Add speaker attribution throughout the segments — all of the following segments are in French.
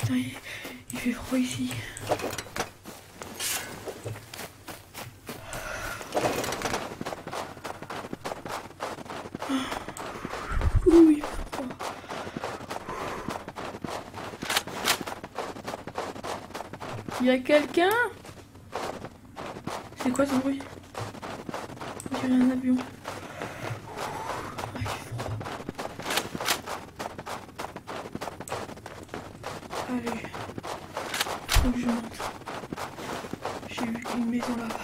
Speaker 1: Putain, il fait froid ici. Ouh, il fait froid. Il y a quelqu'un? C'est quoi ce bruit? On dirait un avion. Ah, il fait froid. Allez, faut que je monte. J'ai vu une maison là-bas.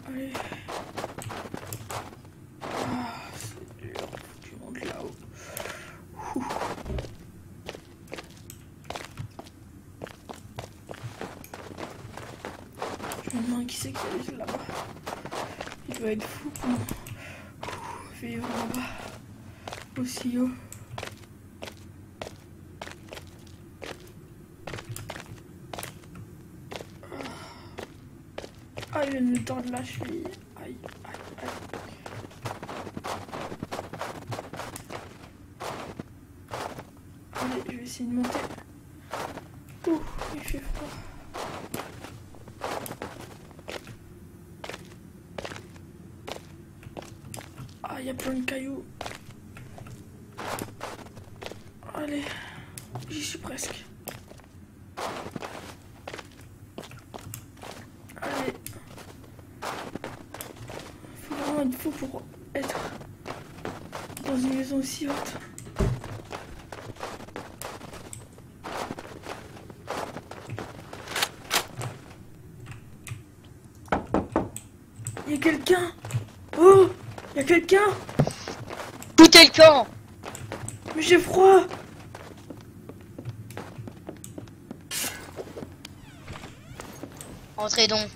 Speaker 1: Allez. Ah, c'est dur. Faut que je monte là-haut. Je me demande qui c'est qui est là-bas. Il doit être fou pour vivre là-bas. Aussi haut. Ah, il vient de me tordre la cheville. Aïe, aïe, aïe. Allez, je vais essayer de monter. Ouh, il fait froid. Ah, il y a plein de cailloux. Allez, j'y suis presque. Allez. Faut vraiment être fou pour être dans une maison aussi haute. Il y a quelqu'un. Oh, il y a quelqu'un.
Speaker 2: Foutez le camp.
Speaker 1: Mais j'ai froid.
Speaker 2: Entrez donc.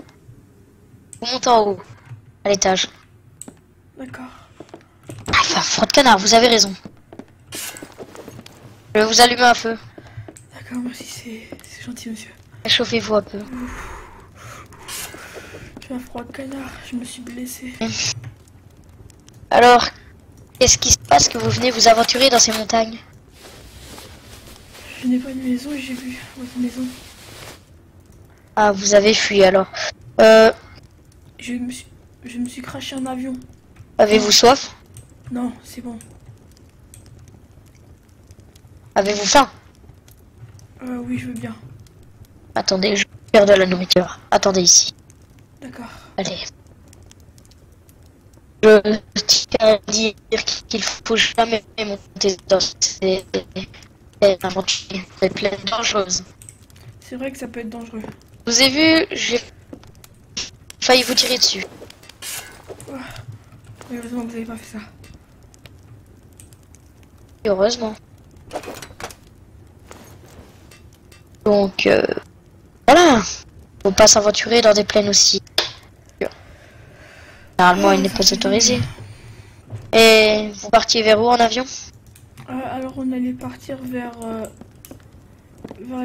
Speaker 2: Vous montez en haut, à l'étage.
Speaker 1: D'accord.
Speaker 2: Ah, il fait un froid de canard, vous avez raison. Je vais vous allumer un feu.
Speaker 1: D'accord, merci, c'est gentil, monsieur.
Speaker 2: Réchauffez-vous un peu.
Speaker 1: J'ai un froid de canard, je me suis blessée.
Speaker 2: Alors, qu'est-ce qui se passe que vous venez vous aventurer dans ces montagnes?
Speaker 1: Je n'ai pas de maison et j'ai vu votre maison.
Speaker 2: Ah, vous avez fui alors.
Speaker 1: Je me suis craché un avion.
Speaker 2: Avez-vous soif?
Speaker 1: Non, c'est bon.
Speaker 2: Avez-vous faim?
Speaker 1: Oui, je veux bien.
Speaker 2: Attendez, je perds de la nourriture. Attendez ici.
Speaker 1: D'accord.
Speaker 2: Allez. Je tiens à dire qu'il faut jamais monter dans ces aventures pleines dangereuses.
Speaker 1: C'est vrai que ça peut être dangereux.
Speaker 2: Je vous ai vu, j'ai failli vous tirer dessus.
Speaker 1: Mais heureusement que vous n'avez pas fait ça.
Speaker 2: Heureusement. Donc, voilà. Faut pas s'aventurer dans des plaines aussi. Généralement, il n'est pas autorisé. Et vous partiez vers où en avion?
Speaker 1: Alors on allait partir vers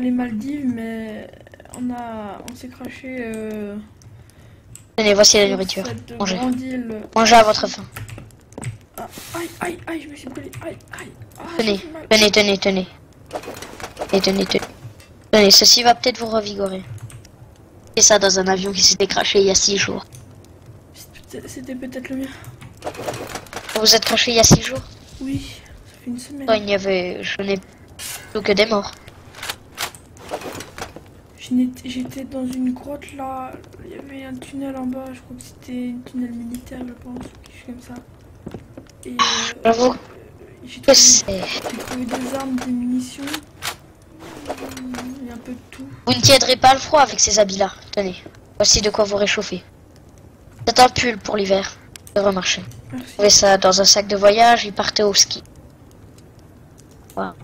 Speaker 1: les Maldives, mais on s'est craché
Speaker 2: Tenez, voici la nourriture.
Speaker 1: cette
Speaker 2: Mangez.
Speaker 1: grande île.
Speaker 2: Mangez à votre faim.
Speaker 1: Ah, aïe, aïe, aïe, je me suis brûlée. Aïe, aïe. Ah,
Speaker 2: Tenez,
Speaker 1: ça fait mal.
Speaker 2: tenez, tenez, tenez. Et tenez, tenez. Tenez, ceci va peut-être vous revigorer. Et ça dans un avion qui s'était craché il y a 6 jours.
Speaker 1: C'était peut-être le mien.
Speaker 2: Vous vous êtes craché il y a 6 jours?
Speaker 1: Oui, ça fait une semaine.
Speaker 2: Oh, il n'y avait... Je n'ai plus que des morts.
Speaker 1: J'étais dans une grotte là, il y avait un tunnel en bas, je crois que c'était un tunnel militaire, je pense, ou quelque chose comme ça. Et
Speaker 2: J'avoue
Speaker 1: j'ai
Speaker 2: que
Speaker 1: trouvé des armes, des munitions, et un peu de tout.
Speaker 2: Vous ne tiendrez pas le froid avec ces habits-là. Tenez, voici de quoi vous réchauffer. C'est un pull pour l'hiver. Ça devrait marcher.
Speaker 1: Merci.
Speaker 2: Vous mettez ça dans un sac de voyage et partez au ski. Voilà.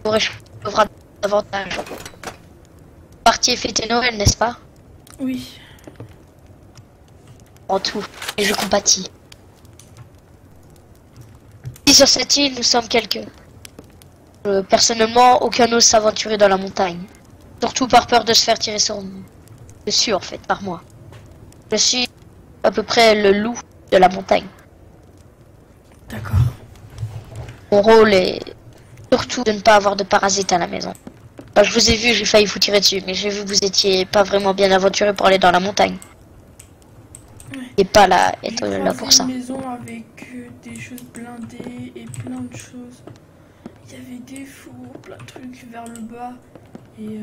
Speaker 2: Vous réchauffera davantage. Vous partiez fêter Noël, n'est-ce pas?
Speaker 1: Oui,
Speaker 2: En tout. Et je compatis. Si sur cette île, nous sommes quelques. Personnellement, aucun n'ose s'aventurer dans la montagne. Surtout par peur de se faire tirer dessus, en fait, par moi. Je suis à peu près le loup de la montagne.
Speaker 1: D'accord.
Speaker 2: Mon rôle est surtout de ne pas avoir de parasites à la maison. Enfin, je vous ai vu, j'ai failli vous tirer dessus, mais j'ai vu que vous étiez pas vraiment bien aventuré pour aller dans la montagne.
Speaker 1: Ouais.
Speaker 2: Et pas là,
Speaker 1: J'ai
Speaker 2: être là
Speaker 1: croisé
Speaker 2: pour ça.
Speaker 1: une maison avec des choses blindées et plein de choses. Il y avait des fours, plein de trucs vers le bas. Et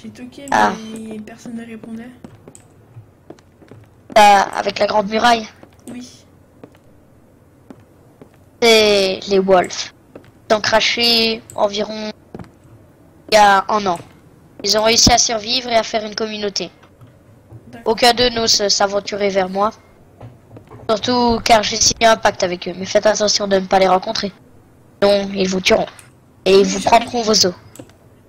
Speaker 1: j'ai toqué, mais personne ne répondait.
Speaker 2: Avec la grande muraille,
Speaker 1: Oui.
Speaker 2: c'est les wolves. Ils ont craché environ il y a 1 an. Ils ont réussi à survivre et à faire une communauté. Aucun d'eux n'ose s'aventurer vers moi. Surtout car j'ai signé un pacte avec eux. Mais faites attention de ne pas les rencontrer. Non, ils vous tueront. Et ils vous prendront vos os.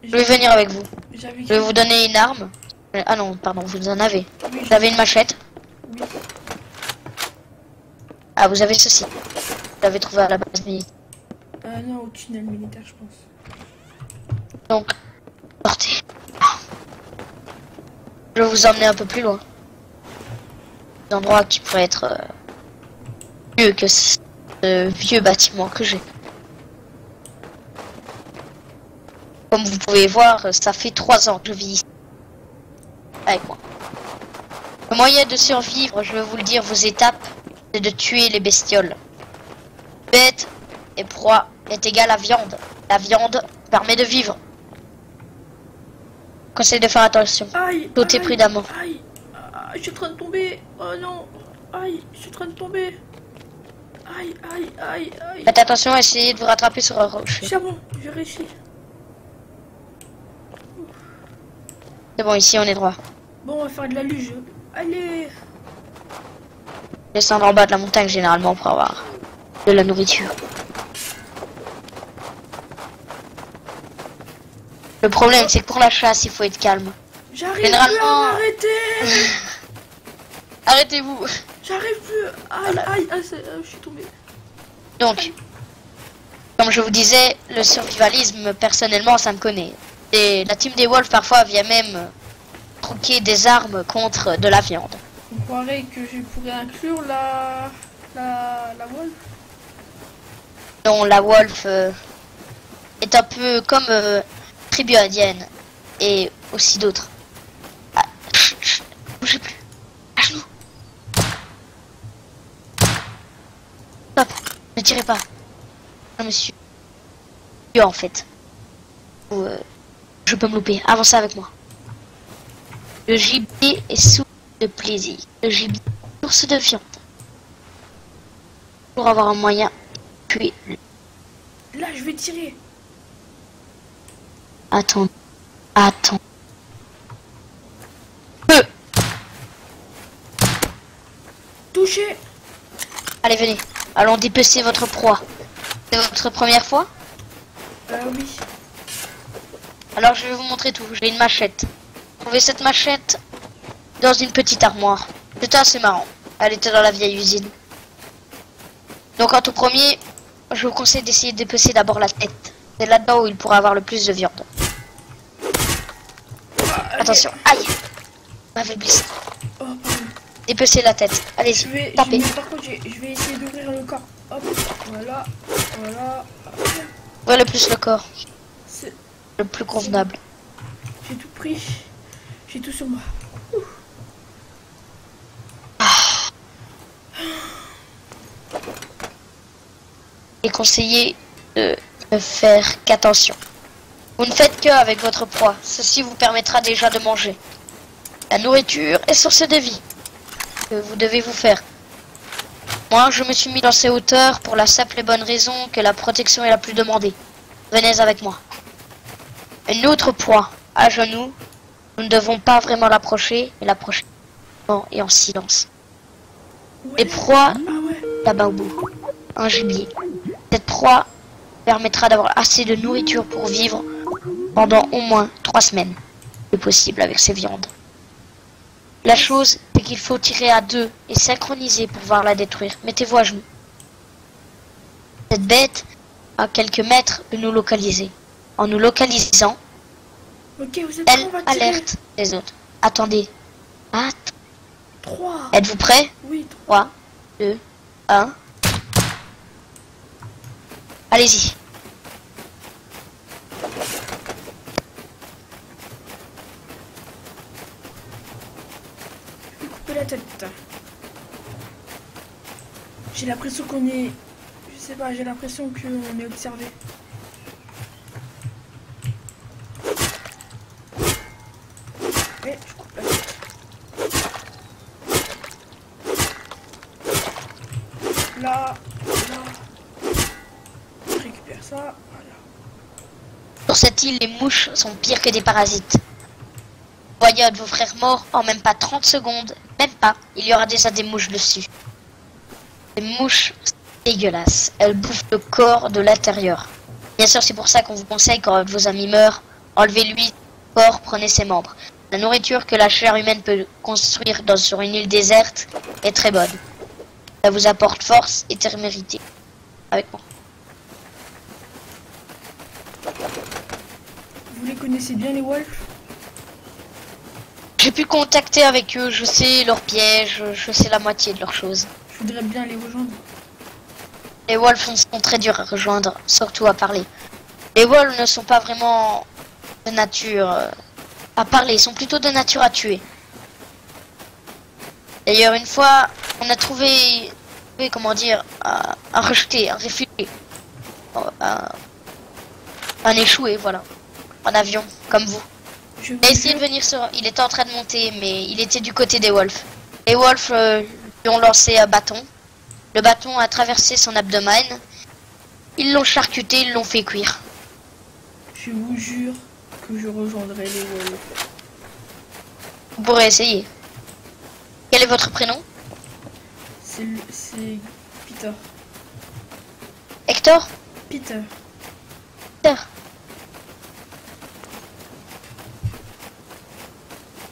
Speaker 2: Je vais venir avec vous. Je vais vous donner une arme. Ah non, pardon, vous en avez. Vous avez une machette.
Speaker 1: Oui.
Speaker 2: Ah, vous avez ceci. Vous l'avez trouvé à la base militaire.
Speaker 1: Non, au tunnel militaire, je pense.
Speaker 2: Donc, sortez. Je vais vous emmener un peu plus loin. Des endroits qui pourraient être mieux que ce vieux bâtiment que j'ai. Comme vous pouvez voir, ça fait 3 ans que je vis ici. Avec moi. Le moyen de survivre, je vais vous le dire, vos étapes, c'est de tuer les bestioles. Bête et proie est égale à viande. La viande permet de vivre. Conseil de faire attention.
Speaker 1: Aïe,
Speaker 2: Sautez prudemment.
Speaker 1: Aïe, je suis en train de tomber. Oh non. Aïe, je suis en train de tomber. Aïe, aïe, aïe, aïe.
Speaker 2: Faites attention à essayer de vous rattraper sur un rocher.
Speaker 1: C'est bon, j'ai réussi.
Speaker 2: C'est bon, ici on est droit.
Speaker 1: Bon, on va faire de la luge. Allez.
Speaker 2: Descendre en bas de la montagne généralement pour avoir de la nourriture. Le problème c'est que pour la chasse il faut être calme.
Speaker 1: J'arrive
Speaker 2: Généralement...
Speaker 1: plus à m'arrêter.
Speaker 2: Arrêtez-vous.
Speaker 1: J'arrive plus. Aïe, aïe, aïe, je suis tombée.
Speaker 2: Donc, comme je vous disais, le survivalisme personnellement ça me connaît. Et la team des wolves parfois vient même troquer des armes contre de la viande.
Speaker 1: Vous croirez que je pourrais inclure la wolf?
Speaker 2: Donc la wolf est un peu comme tribu indienne et aussi d'autres. Ah, bougez plus. À genoux. Stop. Ne tirez pas. Non monsieur. En fait. Je peux me louper. Avancez avec moi. Le gibier est source de plaisir. Le gibier est source de viande. Pour avoir un moyen de tuer.
Speaker 1: Là, je vais tirer.
Speaker 2: Attends. Attends.
Speaker 1: Touché.
Speaker 2: Allez, venez. Allons dépecer votre proie. C'est votre première fois?
Speaker 1: Oui.
Speaker 2: Alors je vais vous montrer tout. J'ai une machette. Trouvez cette machette dans une petite armoire. C'était assez marrant. Elle était dans la vieille usine. Donc en tout premier, je vous conseille d'essayer de dépecer d'abord la tête. C'est là-dedans où il pourra avoir le plus de viande. Attention. Aïe. Vous m'avez blessé.
Speaker 1: Oh, pardon.
Speaker 2: Dépecez la tête. Allez-y. Tapez.
Speaker 1: Par contre, je vais essayer d'ouvrir le corps. Hop. Voilà. Voilà.
Speaker 2: Ouvrez le plus le corps.
Speaker 1: C'est
Speaker 2: Le plus convenable.
Speaker 1: J'ai tout pris. J'ai tout sur moi.
Speaker 2: Et conseillé de ne faire qu'attention. Vous ne faites que avec votre proie. Ceci vous permettra déjà de manger. La nourriture est source de vie. Que vous devez vous faire. Moi, je me suis mis dans ces hauteurs pour la simple et bonne raison que la protection est la plus demandée. Venez avec moi. Une autre proie, à genoux. Nous ne devons pas vraiment l'approcher, mais l'approcher et en silence.
Speaker 1: Ouais.
Speaker 2: Les proies,
Speaker 1: Ah ouais.
Speaker 2: là-bas au bout. Un gibier. Cette proie permettra d'avoir assez de nourriture pour vivre pendant au moins 3 semaines. C'est possible avec ces viandes. La chose, c'est qu'il faut tirer à 2 et synchroniser pour pouvoir la détruire. Mettez-vous à genoux. cette bête à quelques mètres de nous localiser. En nous localisant,
Speaker 1: Ok, vous êtes prêts,
Speaker 2: elle
Speaker 1: on va tirer.
Speaker 2: alerte les autres. Attendez.
Speaker 1: 3.
Speaker 2: Êtes-vous prêts?
Speaker 1: Oui,
Speaker 2: 3, 2, 1. Allez-y.
Speaker 1: je vais couper la tête. J'ai l'impression qu'on est... Je sais pas, j'ai l'impression qu'on est observé. Et je coupe la tête. Là, je récupère ça, voilà.
Speaker 2: Sur cette île, les mouches sont pires que des parasites. Voyez un de vos frères morts en même pas 30 secondes, même pas, il y aura déjà des mouches dessus. Les mouches, c'est dégueulasse. Elles bouffent le corps de l'intérieur. Bien sûr, c'est pour ça qu'on vous conseille quand vos amis meurent, enlevez-lui le corps, prenez ses membres. La nourriture que la chair humaine peut construire sur une île déserte est très bonne. Ça vous apporte force et témérité. Avec moi.
Speaker 1: Vous les connaissez bien, les wolves?
Speaker 2: J'ai pu contacter avec eux, je sais leurs pièges, je sais la moitié de leurs choses.
Speaker 1: Je voudrais bien les rejoindre.
Speaker 2: Les wolves sont très durs à rejoindre, surtout à parler. Les wolves ne sont pas vraiment de nature à parler, ils sont plutôt de nature à tuer. D'ailleurs, une fois, on a trouvé comment dire, un rejeté, un réfugié, un échoué, voilà, en avion, comme vous. Il a essayé de venir sur... Il était en train de monter, mais il était du côté des wolves. Les wolves lui ont lancé un bâton. Le bâton a traversé son abdomen. Ils l'ont charcuté, ils l'ont fait cuire.
Speaker 1: Je vous jure que je rejoindrai les wolves.
Speaker 2: Vous pourrez essayer. Quel est votre prénom?
Speaker 1: C'est Peter.
Speaker 2: Hector?
Speaker 1: Peter.
Speaker 2: Peter.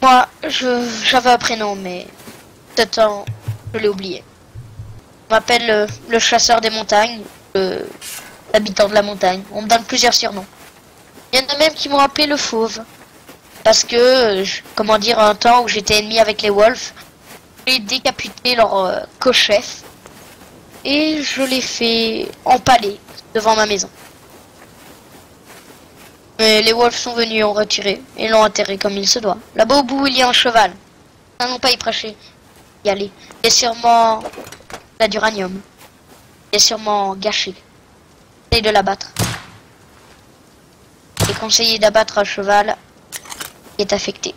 Speaker 2: Moi, j'avais un prénom, mais de temps, je l'ai oublié. On m'appelle le chasseur des montagnes, l'habitant de la montagne. On me donne plusieurs surnoms. Il y en a même qui m'ont appelé le fauve. Parce que, comment dire, un temps où j'étais ennemi avec les wolves, j'ai décapité leur co-chef. Et je l'ai fait empaler devant ma maison. Mais les wolves sont venus, ont retiré et l'ont enterré comme il se doit. Là-bas au bout, il y a un cheval. Ah non, pas y prêcher. Y aller. Il est sûrement là d'uranium. Il est sûrement gâché. Essaye de l'abattre. Il est conseillé d'abattre un cheval qui est affecté.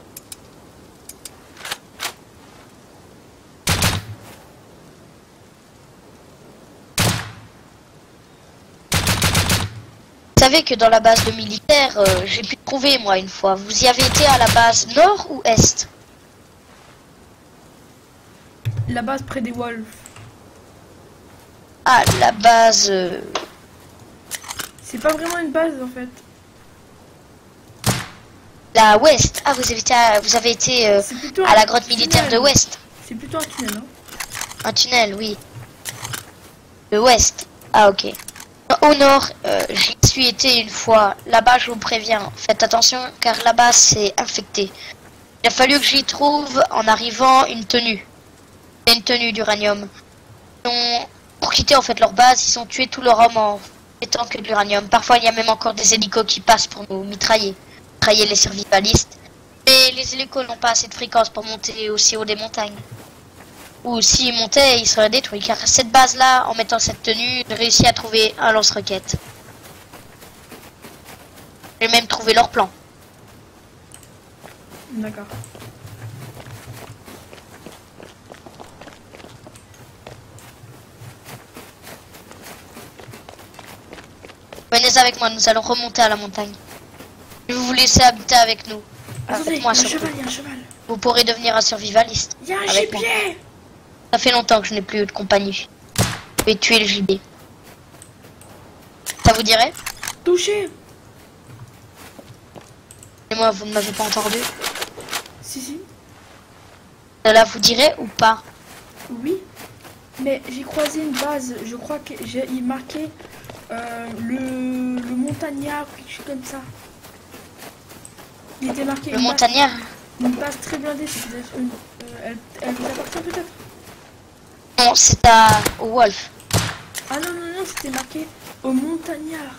Speaker 2: Vous savez que dans la base de militaires, j'ai pu trouver moi une fois. Vous y avez été à la base nord ou est?
Speaker 1: La base près des wolves.
Speaker 2: Ah, la base...
Speaker 1: C'est pas vraiment une base en fait.
Speaker 2: La ouest. Ah, vous avez été à la grotte militaire de ouest.
Speaker 1: C'est plutôt un tunnel, hein.
Speaker 2: Un tunnel, oui. Le ouest. Ah, ok. Au nord, j'y suis été une fois. Là-bas, je vous préviens, faites attention car là-bas, c'est infecté. Il a fallu que j'y trouve, en arrivant, une tenue. Une tenue d'uranium. Pour quitter en fait leur base, ils ont tué tous leurs hommes en mettant que de l'uranium. Parfois, il y a même encore des hélicos qui passent pour nous mitrailler. Mitrailler les survivalistes. Mais les hélicos n'ont pas assez de fréquence pour monter aussi haut des montagnes. Ou s'ils montaient, ils seraient détruits. Car cette base-là, en mettant cette tenue, j'ai réussi à trouver un lance-roquette. J'ai même trouvé leur plan.
Speaker 1: D'accord.
Speaker 2: Venez avec moi, nous allons remonter à la montagne. Je vais vous laisser habiter avec nous.
Speaker 1: Attendez, il y a un cheval, il y a un cheval.
Speaker 2: Vous pourrez devenir un survivaliste.
Speaker 1: Il y a un
Speaker 2: avec moi.
Speaker 1: gibier.
Speaker 2: Ça fait longtemps que je n'ai plus eu de compagnie. Je vais tuer le gibier. Ça vous dirait?
Speaker 1: Touché.
Speaker 2: Et moi, vous ne m'avez pas entendu.
Speaker 1: Si, si.
Speaker 2: Cela vous dirait ou pas?
Speaker 1: Oui. Mais j'ai croisé une base, je crois qu'il marquait le montagnard, quelque chose comme ça. Il était marqué
Speaker 2: Le montagnard.
Speaker 1: une base très blindée, c'est peut-être une... elle vous appartient peut-être?
Speaker 2: Non, c'est à Wolf.
Speaker 1: Ah non, non, non, c'était marqué au montagnard.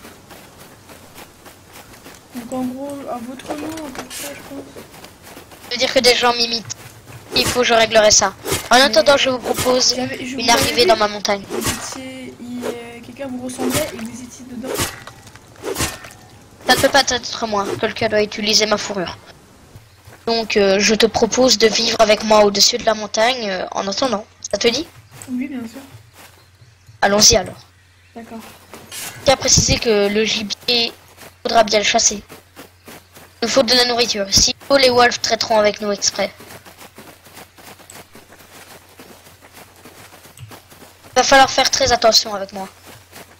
Speaker 1: Donc en gros, à votre nom, un peu ça, je pense.
Speaker 2: Ça veut dire que des gens m'imitent. Il faut que je réglerai ça. En attendant, je vous propose une arrivée dans ma montagne.
Speaker 1: Quelqu'un vous ressemblait et vous étiez dedans.
Speaker 2: Ça ne peut pas être moi. Quelqu'un doit utiliser ma fourrure. Donc, je te propose de vivre avec moi au-dessus de la montagne en attendant. Ça te dit?
Speaker 1: Oui, bien sûr.
Speaker 2: Allons-y alors.
Speaker 1: D'accord.
Speaker 2: Tiens à préciser que le gibier, faudra bien le chasser. Il nous faut de la nourriture. S'il faut, les wolves traiteront avec nous exprès. Il va falloir faire très attention avec moi.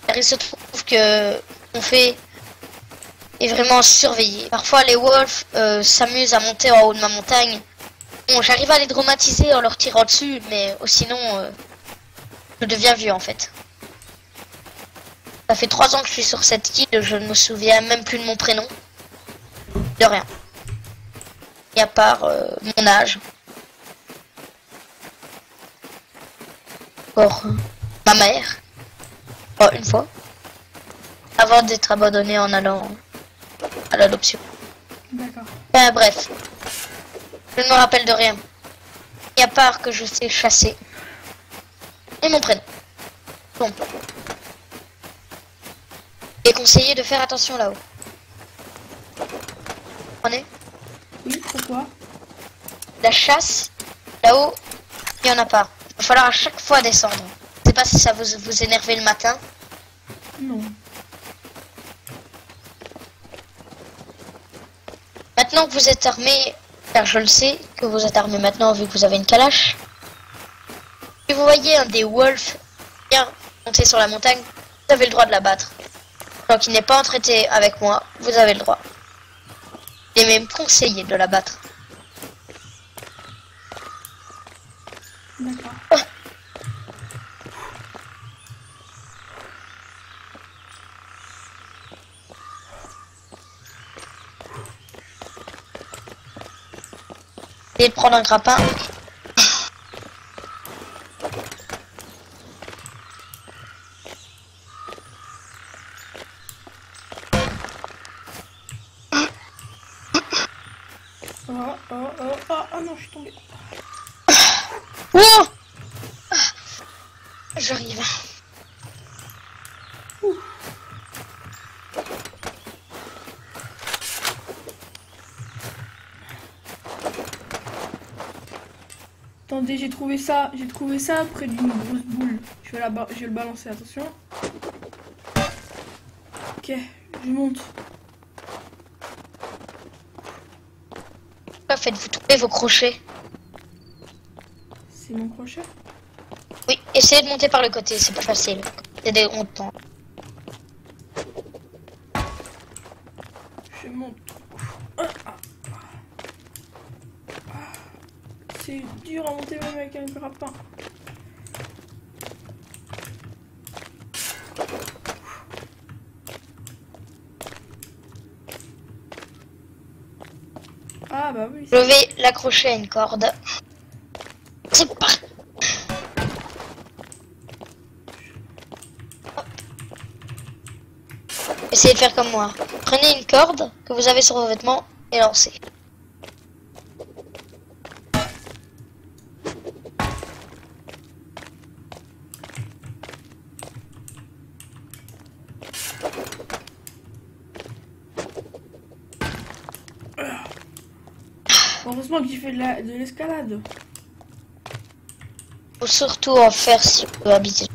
Speaker 2: Car il se trouve que on fait est vraiment surveillé. Parfois les wolves s'amusent à monter en haut de ma montagne. Bon, j'arrive à les dramatiser en leur tirant dessus, mais sinon je deviens vieux en fait. Ça fait 3 ans que je suis sur cette île, je ne me souviens même plus de mon prénom. De rien. Et à part mon âge. Encore ma mère. Oh, une fois. Avant d'être abandonnée en allant à l'adoption.
Speaker 1: D'accord.
Speaker 2: Ben, bref. Je ne me rappelle de rien. Et à part que je sais chasser. Et mon prénom. Bon. Il est conseillé de faire attention là-haut. Prenez.
Speaker 1: Oui, pourquoi?
Speaker 2: La chasse, là-haut, il n'y en a pas. Il va falloir à chaque fois descendre. Je sais pas si ça vous énerve le matin.
Speaker 1: Non.
Speaker 2: Maintenant que vous êtes armé, car je le sais que vous êtes armé maintenant vu que vous avez une calache. Si vous voyez un des wolves bien monter sur la montagne, vous avez le droit de l'abattre. Tant qu'il n'est pas en traité avec moi, vous avez le droit. Il est même conseillé de l'abattre.
Speaker 1: D'accord.
Speaker 2: Essayez de prendre un grappin.
Speaker 1: Oh non, je suis tombée.
Speaker 2: Oh, j'arrive.
Speaker 1: Attendez, j'ai trouvé ça près d'une grosse boule. Je vais le balancer, attention. Ok, je monte.
Speaker 2: Pourquoi faites-vous tomber vos crochets?
Speaker 1: C'est mon crochet?
Speaker 2: Oui, essayez de monter par le côté, c'est plus facile. C'est des hontes.
Speaker 1: Je monte. C'est dur à monter même avec un grappin. Ah bah oui.
Speaker 2: Je vais l'accrocher à une corde. C'est pas... Essayez de faire comme moi. Prenez une corde que vous avez sur vos vêtements et lancez.
Speaker 1: Heureusement que j'ai fait de l'escalade.
Speaker 2: Faut surtout en faire si on peut habiter.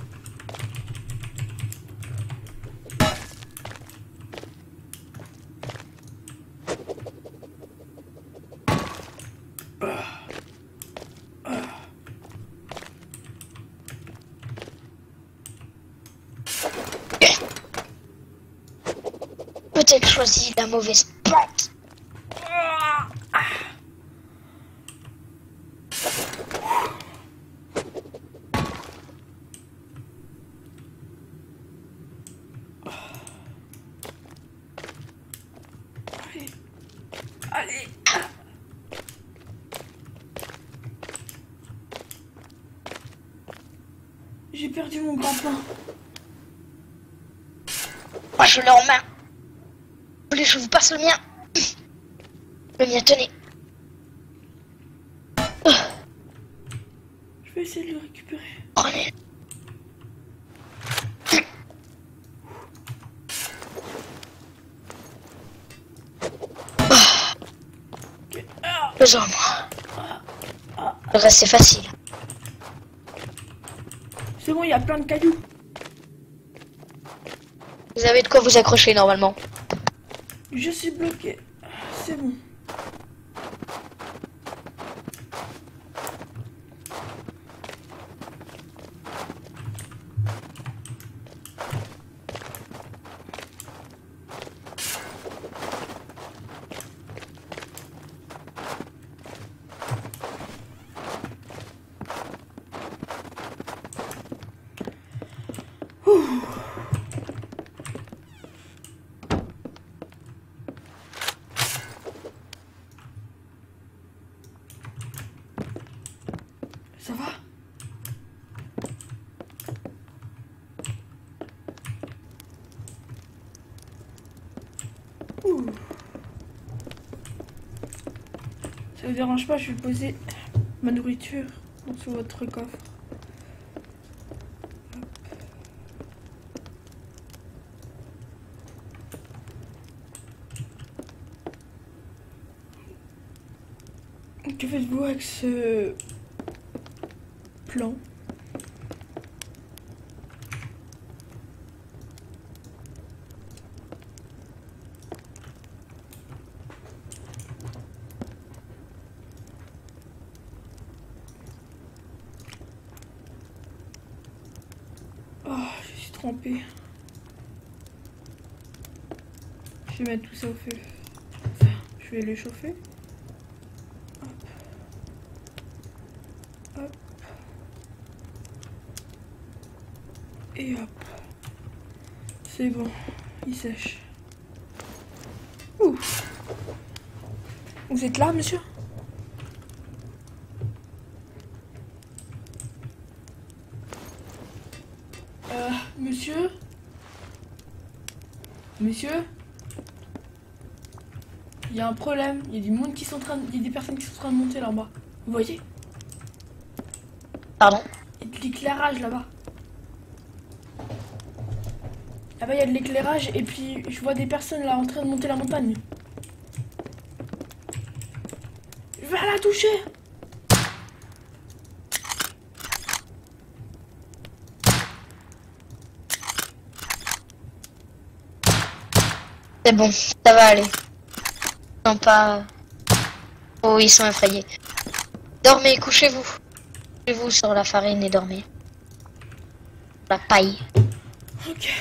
Speaker 2: Peut-être choisi la mauvaise plante.
Speaker 1: Allez. J'ai perdu mon grappin.
Speaker 2: Moi, je l'ai en main. Allez, je vous passe le mien. Le mien, tenez.
Speaker 1: Je vais essayer de le récupérer.
Speaker 2: Prenez. Deux en moi. Le reste, c'est facile.
Speaker 1: C'est bon, il y a plein de cailloux.
Speaker 2: Vous avez de quoi vous accrocher normalement.
Speaker 1: Je suis bloqué. C'est bon. Ça va? Ouh. Ça vous dérange pas, je vais poser ma nourriture sur votre coffre. Que faites-vous avec ce plan? Oh, je suis trempée. Je vais mettre tout ça au feu. Je vais le chauffer. Hop. Et hop. C'est bon, il sèche. Ouh. Vous êtes là, monsieur? Monsieur? Monsieur? Il y a un problème. Il y a du monde qui sont en train de... Il y a des personnes qui sont en train de monter là en bas. Vous voyez?
Speaker 2: Pardon?
Speaker 1: Il y a de l'éclairage là-bas. Là-bas, il y a de l'éclairage et puis je vois des personnes là en train de monter la montagne. Je vais la toucher.
Speaker 2: C'est bon, ça va aller. Ils sont pas... Oh, ils sont effrayés. Dormez, couchez-vous. Couchez-vous sur la farine et dormez. La paille.
Speaker 1: Ok.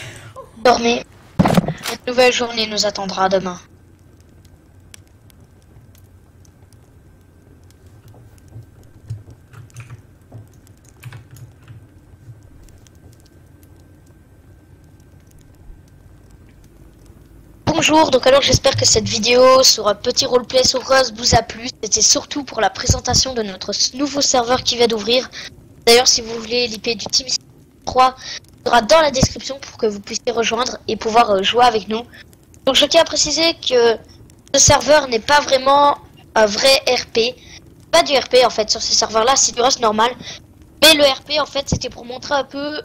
Speaker 2: Dormez. Une nouvelle journée nous attendra demain. Bonjour, donc alors j'espère que cette vidéo sur un petit roleplay sur Rust vous a plu. C'était surtout pour la présentation de notre nouveau serveur qui vient d'ouvrir. D'ailleurs, si vous voulez l'IP du Team 3, il sera dans la description pour que vous puissiez rejoindre et pouvoir jouer avec nous. Donc je tiens à préciser que ce serveur n'est pas vraiment un vrai RP. Pas du RP en fait sur ce serveur là, c'est du Rust normal. Mais le RP en fait c'était pour montrer un peu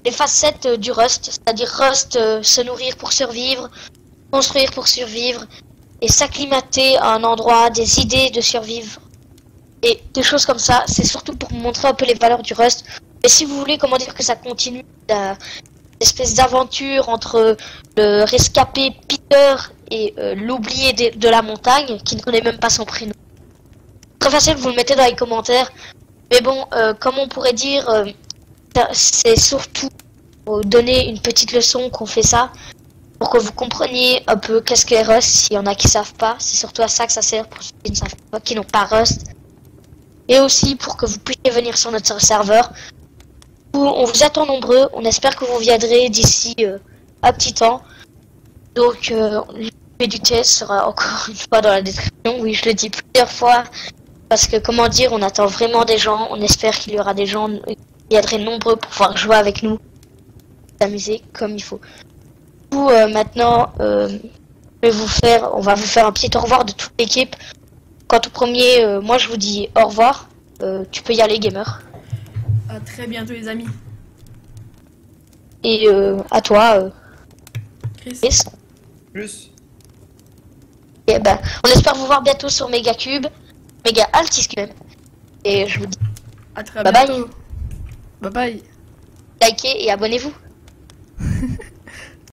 Speaker 2: les facettes du Rust. C'est-à-dire Rust, se nourrir pour survivre, construire pour survivre et s'acclimater à un endroit, des idées de survivre et des choses comme ça. C'est surtout pour montrer un peu les valeurs du Rust. Et si vous voulez, comment dire, que ça continue, espèce d'aventure entre le rescapé Peter et l'oublié de la montagne qui ne connaît même pas son prénom. Très facile, vous le mettez dans les commentaires. Mais bon, comme on pourrait dire, c'est surtout pour donner une petite leçon qu'on fait ça, pour que vous compreniez un peu qu'est-ce qu'est Rust. S'il y en a qui savent pas, c'est surtout à ça que ça sert pour ceux qui ne savent pas, qui n'ont pas Rust. Et aussi pour que vous puissiez venir sur notre serveur. On vous attend nombreux, on espère que vous viendrez d'ici un petit temps. Donc du TS sera encore une fois dans la description. Oui, je le dis plusieurs fois. Parce que, comment dire, on attend vraiment des gens. On espère qu'il y aura des gens qui viendraient nombreux pour pouvoir jouer avec nous. S'amuser comme il faut. Du coup, maintenant, on va vous faire un petit au revoir de toute l'équipe. Quant au premier, moi je vous dis au revoir. Tu peux y aller, gamer.
Speaker 1: À très bientôt, les amis.
Speaker 2: Et à toi,
Speaker 1: Chris.
Speaker 2: Chris.
Speaker 3: Plus.
Speaker 2: Et ben, on espère vous voir bientôt sur Megacube. Méga Altis même. Et je vous dis
Speaker 1: À très
Speaker 2: bye
Speaker 1: bientôt. Bye bye.
Speaker 2: likez et abonnez-vous.